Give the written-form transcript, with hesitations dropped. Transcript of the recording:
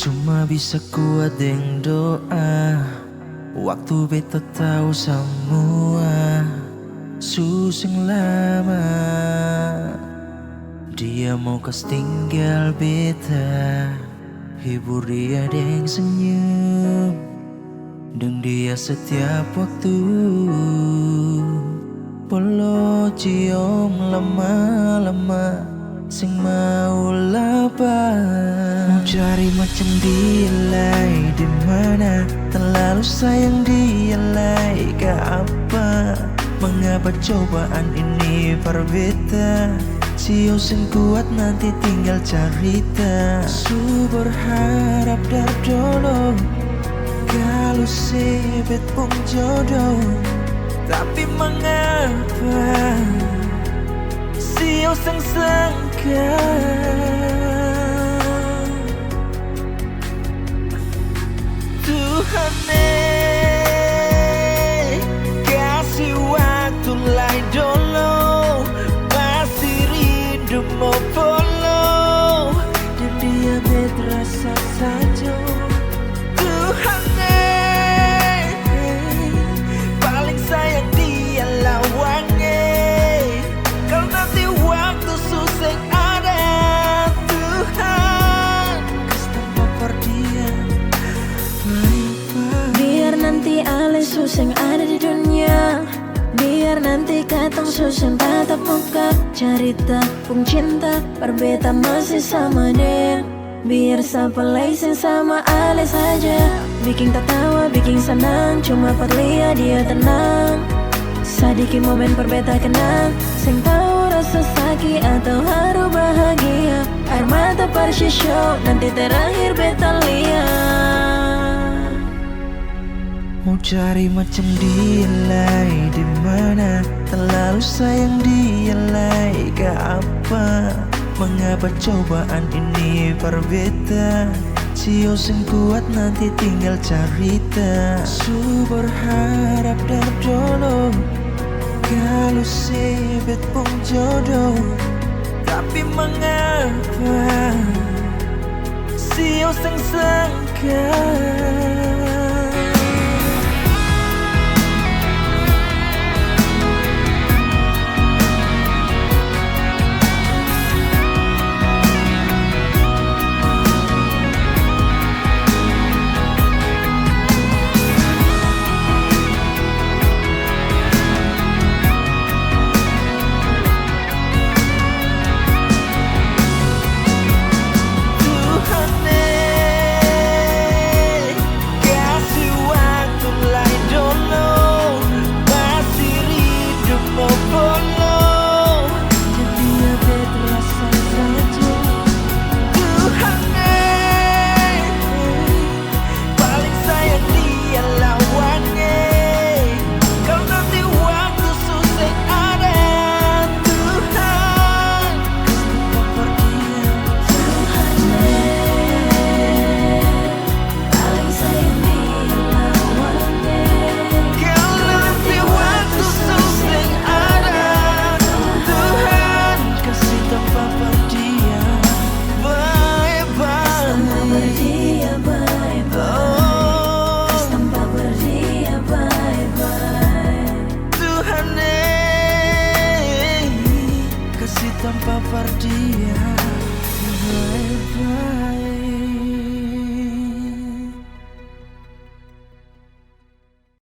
Cuma bisa kuat dengan doa. Waktu beta tahu semua susah lama. Dia mau kas tinggal beta, hibur dia dengan senyum, dan dia setiap waktu polo cium lama-lama sing mau lapar. Mau cari macam dia lai di mana, terlalu sayang dia lai ke apa? Mengapa cobaan ini berbeda? Sio sing kuat nanti tinggal cerita. Su berharap dar dulu kalau sebet pun jodoh, tapi mengapa Sio sang sangka Tuhan kasih waktu lain dulu, masih rindu mau follow, dan dia berasa saja. Tuhan paling sayang dia lawannya, kalau nanti waktu susah ada. Tuhan kasih tanpa perdiam. Biar nanti ale susah ada di dunia, biar nanti katong susah tatap muka, cerita pun cinta berbeda masih sama deh. Biar siapa lain sama ale saja, bikin tertawa, bikin senang, cuma perlihat dia tenang. Sedikit momen berbeda kenang, sing tahu rasa sakit atau haru bahagia. Air mata show, nanti terakhir beta lihat. Mau cari macam dia lai di mana, terlalu sayang dia lai ke apa? Mengapa cobaan ini berbeda? Sio sing kuat nanti tinggal cerita. Su berharap dar dulu kalau sebet pun jodoh, tapi mengapa Sio sing sangka tanpa perdia. Bye bye.